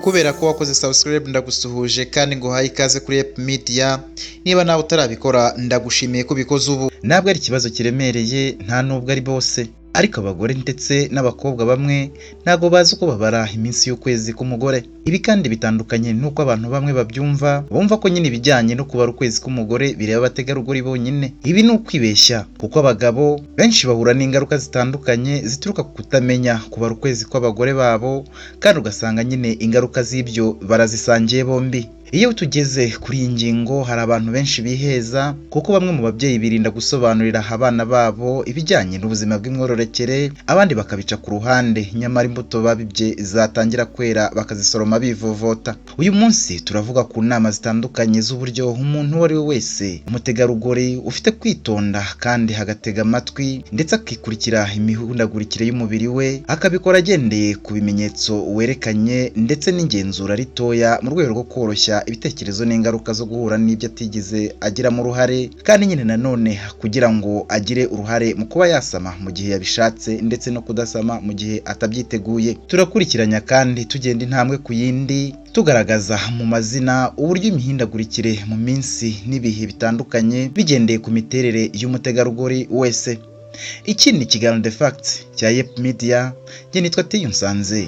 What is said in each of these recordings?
kubera ko wakoze subscribe ndagusuhuje kandi ngo haye ikaze kuri Ep Media. Niba nawe utarabikora ndagushimiye ko bikoze ubu. Ntabwo ari ikibazo kiremereye, nta nubwo ari bose, ariko abagore ndetse n'abakobwa bamwe ntago bazi uko babara iminsi y'ukwezi k'umugore. Ibi kandi bitandukanye nuko abantu bamwe babyumva, bumva ko nyine ibijyanye no kubara ukwezi k'umugore bireba abategarugori bonyine. Ibi ni ukwibeshya, kuko abagabo benshi bahura n'ingaruka zitandukanye zituruka ku kutamenya kubara ukwezi kw'abagore babo, kandi ugasanga nyine ingaruka z'ibyo barazisangiye bombi. Iyo tugeze kuri iyi ngingo hari abantu benshi biheza, kuko bamwe mu babyeyi birinda gusobanurira abana babo ibijyanye n'ubuzima bw'imyororokere, abandi bakabica ku ruhande, nyamara imbuto babibye zatangira kwera bakazisoroma bivovota. Uyu munsi turavuga ku nama zitandukanye z'uburyo umuntu uwo ari we wese, umutegarugori ufite kwitonda kandi agatega amatwi ndetse akikurikira imihindagurikire y'umubiri we, akabikora agendeye ku bimenyetso werekanye ndetse n'ingenzura ritoya mu rwego rwo koroshya ibitekerezo n'ingaruka zo guhura n'ibyo atigeze agiramo uruhare, kandi nyine nanone kugira ngo agire uruhare mu kuba yasama mu gihe yabishatse ndetse no kudasama mu gihe atabyiteguye. Turakurikiranya kandi tugenda intambwe ku yindi, tugaragaza mu mazina uburyo imihindagurikire mu minsi n'ibihe bitandukanye bigendeye ku miterere y'umutegarugori wese. Iki ni ikiganiro The Facts cya Ep Media, njye nitwa Tiyunsanze.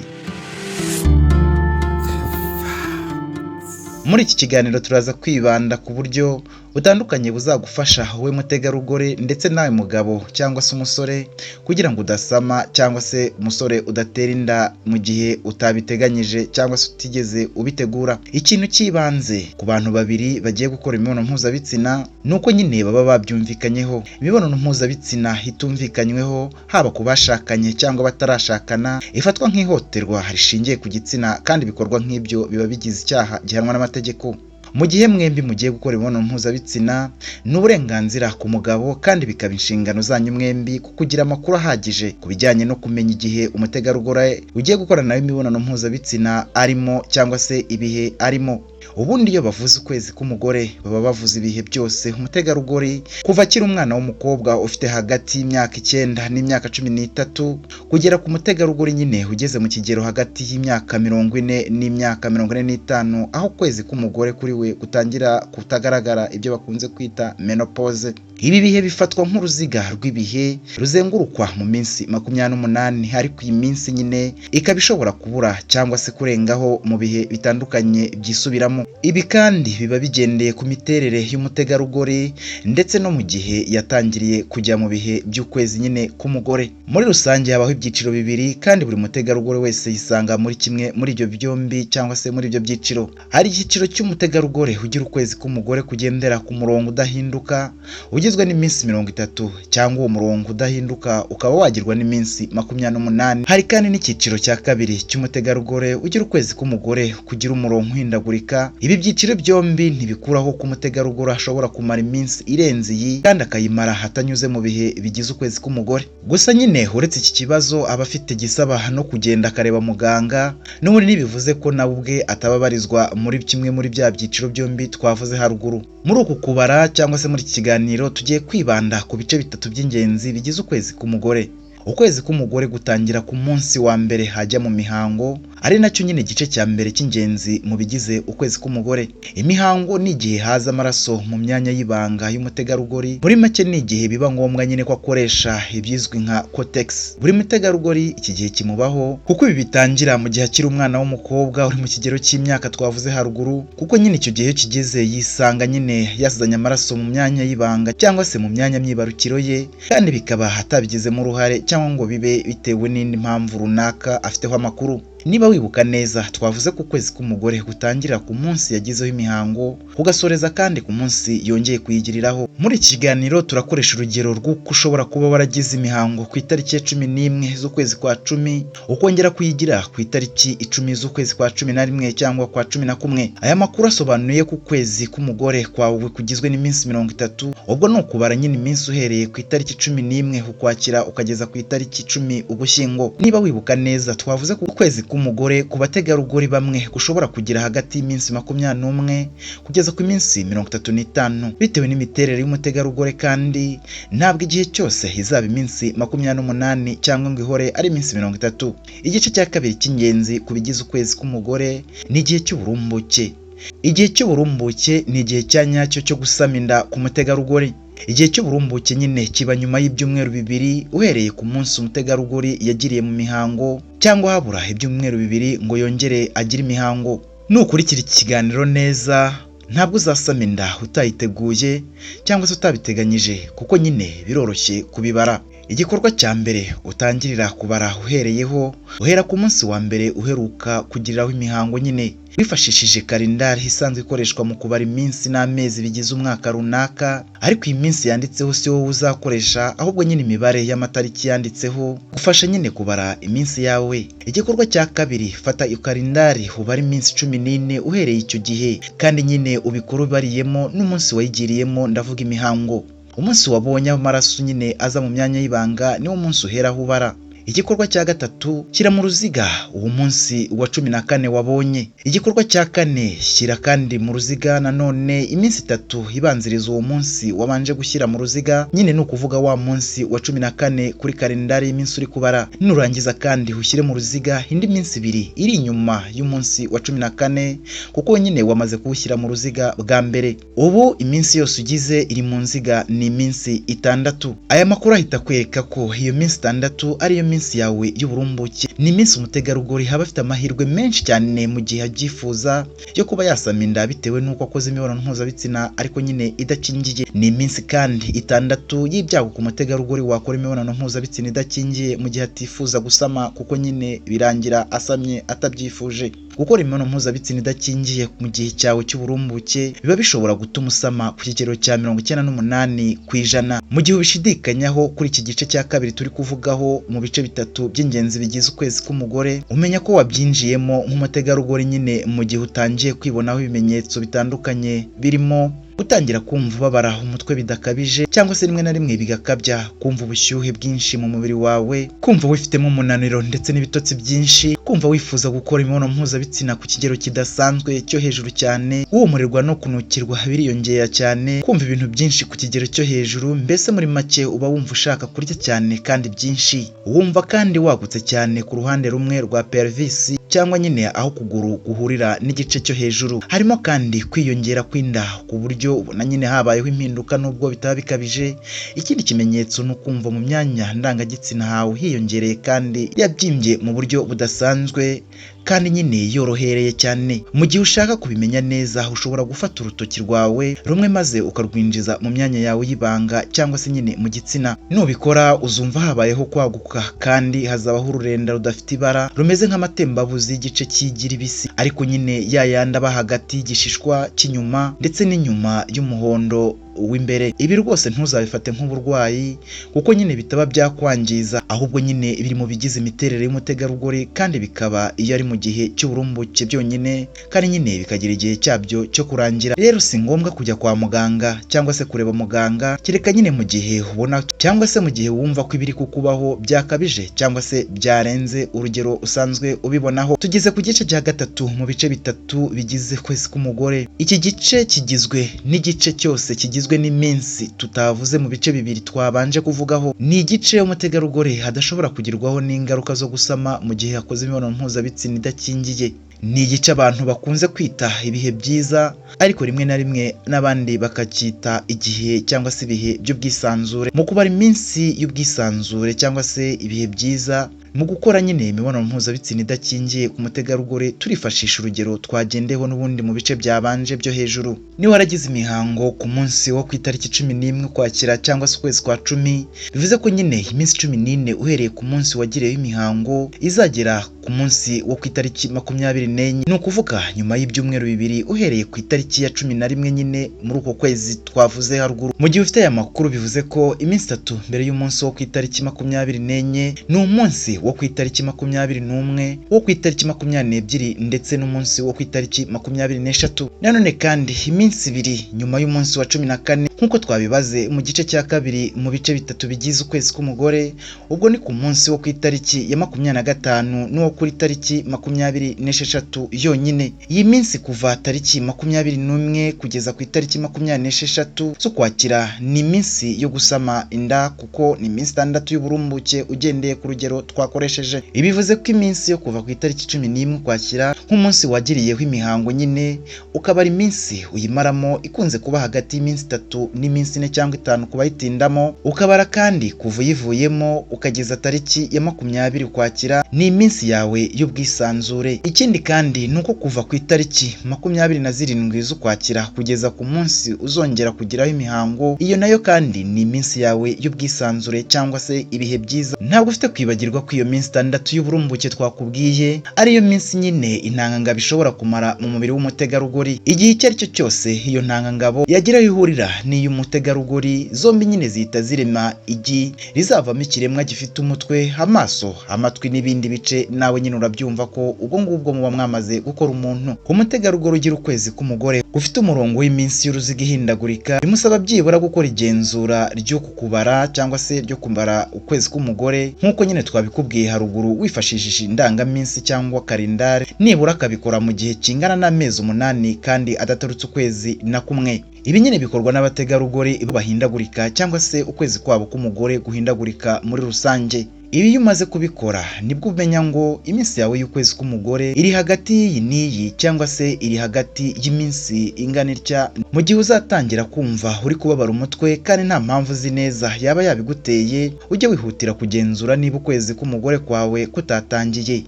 Muri iki kiganiro turaza kwibanda ku buryo butandukanye buzagufasha wowe mutegarugori ndetse nawe mugabo cyangwa se umusore, kugira ngo udasama cyangwa se umusore udatera inda mu gihe utabiteganyije cyangwa se utigeze ubitegura. Ikintu cy'ibanze ku bantu babiri bagiye gukora imibonano mpuzabitsina ni uko nyine baba babyumvikanyeho. Imibonano mpuzabitsina itumvikanyweho, haba ku bashakanye cyangwa batarashakana, ifatwa nk'ihohoterwa rishingiye ku gitsina, kandi ibikorwa nk'ibyo biba bigize icyaha gihanwa n'amategeko. Mu gihe mwembi mugiye gukora imibonano mpuzabitsina, ni uburenganzira ku mugabo kandi bikaba inshingano zanyu mwembi kugira amakuru ahagije ku bijyanye no kumenya igihe umutegarugori ugiye gukora nawe imibonano mpuzabitsina arimo cyangwa se ibihe arimo. Ubundi iyo bavuze ukwezi k'umugore baba bavuze ibihe byose umutegarugori kuva akiri umwana w'umukobwa ufite hagati y'imyaka 9 n'imyaka 13 kugera ku mutegarugori nyine ugeze mu kigero hagati y'imyaka 40 n'imyaka 45, aho ukwezi k'umugore kuri we gutangira kutagaragara, ibyo bakunze kwita menopause. Ibi bihe bifatwa nk'uruziga rw'ibihe ruzengurukwa mu minsi 28, ariko iyi minsi nyine ikaba ishobora kubura cyangwa se kurengaho mu bihe bitandukanye byisubiramo. Ibi kandi biba bigendeye ku miterere y'umutegarugori ndetse no mu gihe yatangiriye kujya mu bihe by'ukwezi nyine k'umugore. Muri rusange habaho ibyiciro bibiri, kandi buri mutegarugori wese yisanga muri kimwe muri ibyo byombi cyangwa se muri ibyo byiciro. Hari icyiciro cy'umutegarugori ugira ukwezi k'umugore kugendera ku murongo udahinduka ugizwe n'iminsi 30, cyangwa uwo murongo udahinduka ukaba wagirwa n'iminsi 28. Hari kandi n'icyiciro cya kabiri cy'umutegarugori ugira ukwezi k'umugore kugira umurongo uhindagurika. Ibi byiciro byombi ntibikuraho ko umutegarugori ashobora kumara iminsi irenze iyi, kandi akayimara hatanyuze mu bihe bigize ukwezi k'umugore. Gusa nyine uretse iki kibazo aba afite gisaba no kugenda akareba muganga, n'ubundi ntibivuze ko nawe ubwe atababarizwa muri kimwe muri bya byiciro byombi twavuze haruguru. Muri uku kubara cyangwa se muri iki kiganiro tugiye kwibanda ku bice bitatu by'ingenzi bigize ukwezi k'umugore. Ukwezi k'umugore gutangira ku munsi wa mbere hajya mu mihango, ari nacyo nyine igice cya mbere cy'ingenzi mu bigize ukwezi k'umugore. Imihango ni igihe haza amaraso mu myanya y'ibanga y'umutegarugori. Muri make ni igihe biba ngombwa nyine ko akoresha ibyizwi nka cotex. Buri mutegarugori iki gihe kimubaho, kuko ibi bitangira mu gihe akiri umwana w'umukobwa uri mu kigero cy'imyaka twavuze haruguru, kuko nyine icyo gihe kigeze yisanga nyine yazanye amaraso mu myanya y'ibanga cyangwa se mu myanya myibarukiro ye, kandi bikaba hatabigizemo uruhare cyangwa ngo bibe bitewe n'indi mpamvu runaka afiteho amakuru. Niba wibuka neza, twavuze ko ukwezi k'umugore gutangira ku munsi yagizeho imihango, kugasoreza kandi ku munsi yongeye kuyigiriraho. Muri iki kiganiro turakoresha urugero rw'uko ushobora kuba waragize imihango ku itariki ya 11 z'ukwezi kwa 10, ukongera kuyigira ku itariki 10 z'ukwezi kwa 11 cyangwa kwa 11. Aya makuru asobanuye ko ukwezi k'umugore kwawe kugizwe n'iminsi 30, ubwo ni ukubara nyine iminsi uhereye ku itariki 11 ukwakira ukageza ku itariki 10 ugushyingo. Niba wibuka neza, twavuze ko ukwezi k'umugore ku bategarugori bamwe gushobora kugira hagati y'iminsi 21 kugeza ku minsi 35 bitewe n'imiterere y'umutegarugori, kandi ntabwo igihe cyose izaba iminsi 28 cyangwa ngo ihore ari iminsi 30. Igice cya kabiri cy'ingenzi ku bigize ukwezi k'umugore ni igihe cy'uburumbuke. Igihe cy'uburumbuke ni igihe cya nyacyo cyo gusama inda ku mutegarugori. Igihe cy'uburumbuke nyine kiba nyuma y'ibyumweru 2 uhereye ku munsi umutegarugori yagiriye mu mihango, cyangwa habura ibyumweru 2 ngo yongere agire imihango. Nukurikira iki kiganiro neza ntabwo uzasama inda utayiteguye cyangwa se utabiteganyije, kuko nyine biroroshye kubibara. Igikorwa cya mbere utangirira kubara uhereyeho, uhera ku munsi wa mbere uheruka kugiriraho imihango nyine wifashishije kalendari isanzwe ikoreshwa mu kubara iminsi n'amezi bigize umwaka runaka, ariko iyi minsi yanditseho si wowe uzakoresha, ahubwo nyine imibare y'amatariki yanditseho gufasha nyine kubara iminsi yawe. Igikorwa cya kabiri, fata iyo kalendari ubare iminsi 14 uhereye icyo gihe, kandi nyine ubikora ubariyemo n'umunsi wayigiriyemo, ndavuga imihango. Umunsi wabonye amaraso nyine aza mu myanya y'ibanga niwo munsi uheraho ubara. Igikorwa cya gatatu, shyira mu ruziga uwo munsi wa 14 wabonye. Igikorwa cya kane, shyira kandi mu ruziga nanone iminsi 3 ibanziriza uwo munsi wabanje gushyira mu ruziga, nyine ni ukuvuga wa munsi wa 14 kuri kalendari y'iminsi uri kubara. Nurangiza kandi ushyire mu ruziga indi minsi 2 iri inyuma y'umunsi wa 14, kuko nyine wamaze kuwushyira mu ruziga bwa mbere. Ubu iminsi yose ugize iri mu nziga ni iminsi 6. Aya makuru ahita kwereka ko iyo minsi 6 ariyo minsi yawe y'uburumbuke. Ni iminsi umutegarugori haba afite amahirwe menshi cyane mu gihe abyifuza yo kuba yasama inda bitewe n'uko akoze imibonano mpuzabitsina ariko nyine idakingiye. Ni iminsi kandi 6 y'ibyago ku mutegarugori wakora imibonano mpuzabitsina idakingiye mu gihe atifuza gusama, kuko nyine birangira asamye atabyifuje. Gukora imibonano mpuzabitsina idakingiye mu gihe cyawe cy'uburumbuke biba bishobora gutuma usama ku kigero cya 98%. Mu gihe ubishidikanyaho kuri iki gice cya kabiri turi kuvugaho mu bice 3 by'ingenzi bigize ukwezi k'umugore, umenya ko wabyinjiyemo nk'umutegarugori nyine mu gihe utangiye kwibonaho ibimenyetso bitandukanye, birimo gutangira kumva ubabara umutwe bidakabije cyangwa se rimwe na rimwe bigakabya, kumva ubushyuhe bwinshi mu mubiri wawe, kumva wifitemo umunaniro ndetse n'ibitotsi byinshi, kumva wifuza gukora imibonano mpuzabitsina ku kigero kidasanzwe cyo hejuru cyane, uwumurirwa no kunukirwa biriyongera cyane, kumva ibintu byinshi ku kigero cyo hejuru, mbese muri make uba wumva ushaka kurya cyane kandi byinshi. Wumva kandi wagutse cyane ku ruhande rumwe rwa pelvis cyangwa nyine aho kuguru guhurira n'igice cyo hejuru. Harimo kandi kwiyongera kw'inda ku buryo ubona nyine habayeho impinduka nubwo bitaba bikabije. Ikindi kimenyetso ni ukumva mu myanya ndangagitsina hawe hiyongereye kandi yabyimbye mu buryo budasanzwe kandi nyine yorohereye cyane. Mu gihe ushaka kubimenya neza, ushobora gufata urutoki rwawe rumwe maze ukarwinjiza mu myanya yawe y'ibanga cyangwa se nyine mu gitsina. Nubikora uzumva habayeho kwaguka kandi hazabaho ururenda rudafite ibara rumeze nk'amatembabuzi y'igice cy'igira ibisi, ariko nyine yayandi aba hagati y'igishishwa cy'inyuma ndetse n'inyuma y'umuhondo w'imbere. Ibi rwose ntuzabifate nk'uburwayi, kuko nyine bitaba byakwangiza, ahubwo nyine biri mu bigize imiterere y'umutegarugori, kandi bikaba iyo ari mu gihe cy'uburumbuke byonyine, kandi nyine bikagira igihe cyabyo cyo kurangira. Rero si ngombwa kujya kwa muganga cyangwa se kureba muganga, kereka nyine mu gihe ubona cyangwa se mu gihe wumva ko ibiri kukubaho byakabije cyangwa se byarenze urugero usanzwe ubibonaho. Tugeze ku gice cya gatatu mu bice 3 bigize kwezi k'umugore. Iki gice kigizwe n'igice cyose kigizwe n'iminsi tutavuze mu bice 2 twabanje kuvugaho. Ni igice umutegarugori adashobora kugirwaho n'ingaruka zo gusama mu gihe yakoze imibonano mpuzabitsina idakingiye. Ni igice abantu bakunze kwita ibihe byiza, ariko rimwe na rimwe n'abandi bakacyita igihe cyangwa se ibihe by'ubwisanzure. Mu kubara iminsi y'ubwisanzure cyangwa se ibihe byiza mu gukora nyine imibonano mpuzabitsina idakingiye ku mutegarugori, turifashisha urugero twagendeho n'ubundi mu bice byabanje byo hejuru. Niba waragize imihango ku munsi wo ku itariki 11 Ukwakira cyangwa se ukwezi kwa 10, bivuze ko nyine iminsi 14 uhereye ku munsi wagireyeho imihango izagera ku munsi wo ku itariki 24, ni ukuvuga nyuma y'ibyumweru 2 uhereye ku itariki ya 11 nyine muri uko kwezi twavuze haruguru. Mu gihe ufite aya makuru, bivuze ko iminsi 3 mbere y'umunsi wo ku itariki 24 ni umunsi wo ku itariki 21, wo ku itariki 22 ndetse n'umunsi wo ku itariki 23. Nanone kandi iminsi 2 nyuma y'umunsi wa 14 nk'uko twabibaze mu gice cya kabiri mu bice 3 bigize ukwezi k'umugore, ubwo ni ku munsi wo ku itariki ya 25 n'uwo kuri tariki 26 yonyine. Iyi minsi kuva tariki 21 kugeza ku itariki 26 z'Ukwakira ni iminsi yo gusama inda, kuko ni iminsi 6 y'uburumbuke ugendeye ku rugero twakoresheje. Ibivuze ko iminsi yo kuva ku itariki 11 Ukwakira nk'umunsi wagiriyeho imihango nyine, ukaba ari iminsi uyimaramo ikunze kuba hagati y'iminsi 3 n'iminsi 4 cyangwa 5 kubayitindamo, ukabara kandi kuva uyivuyemo ukageza tariki ya 20 Ukwakira ni iminsi yawe y'ubwisanzure. Ikindi kandi nuko kuva ku itariki 27 z'Ukwakira kugeza ku munsi uzongera kugiraho imihango, iyo nayo kandi ni iminsi yawe y'ubwisanzure cyangwa se ibihe byiza. Ntabwo ufite kwibagirwa ko iyo minsi 6 y'uburumbuke twakubwiye ariyo minsi nyine intangangabo ishobora kumara mu mubiri w'umutegarugori. Igihe icyo ari cyo cyose iyo ntangangabo yagira aho ihurira n'iy'umutegarugori, zombi nyine zihita zirema igi rizavamo ikiremwa gifite umutwe, amaso, amatwi n'ibindi bice. Nawe nyine urabyumva ko ubwo ngubwo muba mwamaze gukora umuntu. Ku mutegarugori ugira ukwezi k'umugore ufite umurongo w'iminsi y'uruziga ihindagurika, bimusaba byibura gukora igenzura ryo kukubara cyangwa se ryo kubara ukwezi k'umugore nk'uko nyine twabikubwiye haruguru, wifashishije indangaminsi cyangwa kalendari, nibura akabikora mu gihe kingana n'amezi 8 kandi adatarutse ukwezi na kumwe. Ibi nyine bikorwa n'abategarugori bahindagurika cyangwa se ukwezi kwabo k'umugore guhindagurika muri rusange. Ibi iyo umaze kubikora nibwo umenya ngo iminsi yawe y'ukwezi k'umugore iri hagati y'iyi n'iyi cyangwa se iri hagati y'iminsi ingana itya. Mu gihe uzatangira kumva uri kubabara umutwe kandi nta mpamvu uzi neza yaba yabiguteye, ujye wihutira kugenzura niba ukwezi k'umugore kwawe kutatangiye.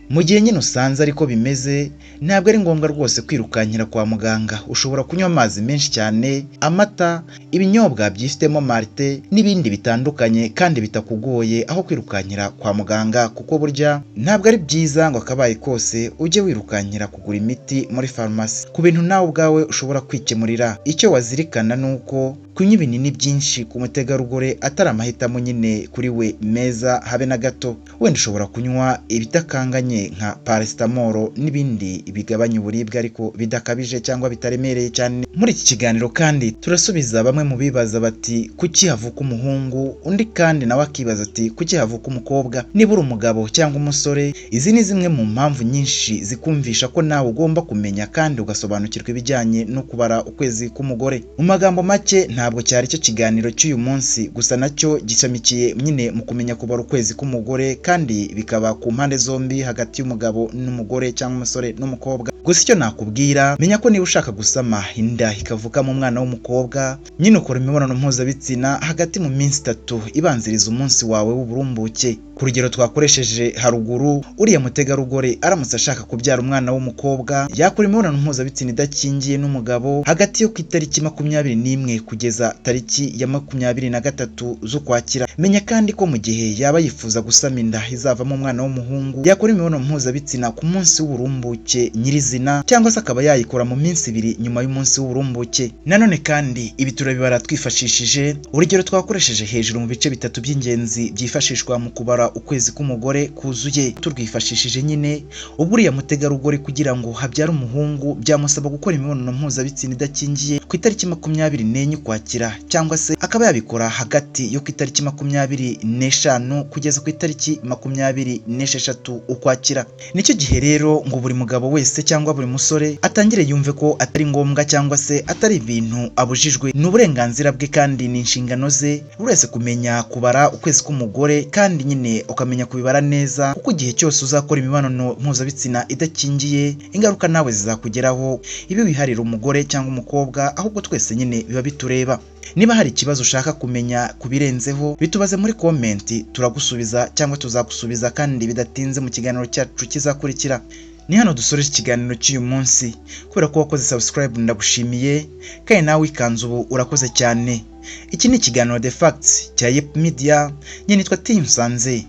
Mu gihe nyine usanze ariko bimeze, ntabwo ari ngombwa rwose kwirukankira kwa muganga. Ushobora kunywa amazi menshi cyane, amata, ibinyobwa byifitemo marite n'ibindi bitandukanye kandi bitakugoye, aho kwirukankira kwa muganga, kuko burya ntabwo ari byiza ngo akabaye kose ujye wirukankira kugura imiti muri farumasi ku bintu nawe ubwawe ushobora kwikemurira. Icyo wazirikana ni uko kunywa ibinini byinshi ku mutegarugori atari amahitamo nyine kuri we meza habe na gato. Wenda ushobora kunywa ibitakanganye nka paracetamol n'ibindi bigabanya uburibwe ariko bidakabije cyangwa bitaremereye cyane. Muri iki kiganiro kandi turasubiza bamwe mu bibaza bati kuki havuka umuhungu, undi kandi nawe akibaza ati kuki havuka umukobwa. Niba uri umugabo cyangwa umusore, izi ni zimwe mu mpamvu nyinshi zikumvisha ko nawe ugomba kumenya kandi ugasobanukirwa ibijyanye no kubara ukwezi k'umugore. Mu magambo make, ntabwo cyari cyo kiganiro cy'uyu munsi, gusa nacyo gishamikiye nyine mu kumenya kubara ukwezi k'umugore, kandi bikaba ku mpande zombi hagati y'umugabo n'umugore cyangwa umusore n'umukobwa. Gusa icyo nakubwira, menya ko niba ushaka gusama inda ikavukamo umwana w'umukobwa, nyine ukora imibonano mpuzabitsina hagati mu minsi 3 ibanziriza umunsi wawe w'uburumbuke. Ku rugero twakoresheje haruguru, uriya mutegarugori aramutse ashaka kubyara umwana w'umukobwa, yakora imibonano mpuzabitsina idakingiye n'umugabo hagati yo ku itariki 21 kugeza tariki ya 23 z'Ukwakira. Menya kandi ko mu gihe yaba yifuza gusama inda izavamo umwana w'umuhungu, yakora imibonano mpuzabitsina ku munsi w'uburumbuke nyirizina, cyangwa se akaba yayikora mu minsi 2 nyuma y'umunsi w'uburumbuke. Nanone kandi ibi turabibara twifashishije urugero twakoresheje hejuru mu bice 3 by'ingenzi byifashishwa mu kubara ukwezi k'umugore kuzuye. Turwifashishije nyine ubwo uriya mutegarugori kugira ngo habyara umuhungu byamusaba gukora imibonano mpuzabitsina idakingiye ku itariki 24 Ukwakira, cyangwa se akaba yabikora hagati yo ku itariki 25 kugeza ku itariki 26 Ukwakira. Nicyo gihe rero ngo buri mugabo wese cyangwa buri musore atangire yumve ko atari ngombwa cyangwa se atari ibintu abujijwe. Ni uburenganzira bwe kandi ni inshingano ze buri wese kumenya kubara ukwezi k'umugore, kandi nyine ukamenya kubibara neza, kuko igihe cyose uzakora imibonano mpuzabitsina idakingiye, ingaruka nawe zizakugeraho. Ibi wiharira umugore cyangwa umukobwa, ahubwo twese nyine biba bitureba. Niba hari ikibazo ushaka kumenya kubirenzeho, bitubaze muri komenti, turagusubiza cyangwa tuzagusubiza kandi bidatinze mu kiganiro cyacu kizakurikira. Ni hano dusoreje ikiganiro cy'uyu munsi. Kubera ko wakoze subscribe ndagushimiye, kandi nawe ikanze ubu urakoze cyane. Iki ni ikiganiro The Facts cya Yep Media, njye nitwa Tim Sanze.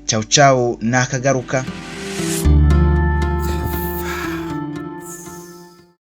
Ciao ciao, nakagaruka.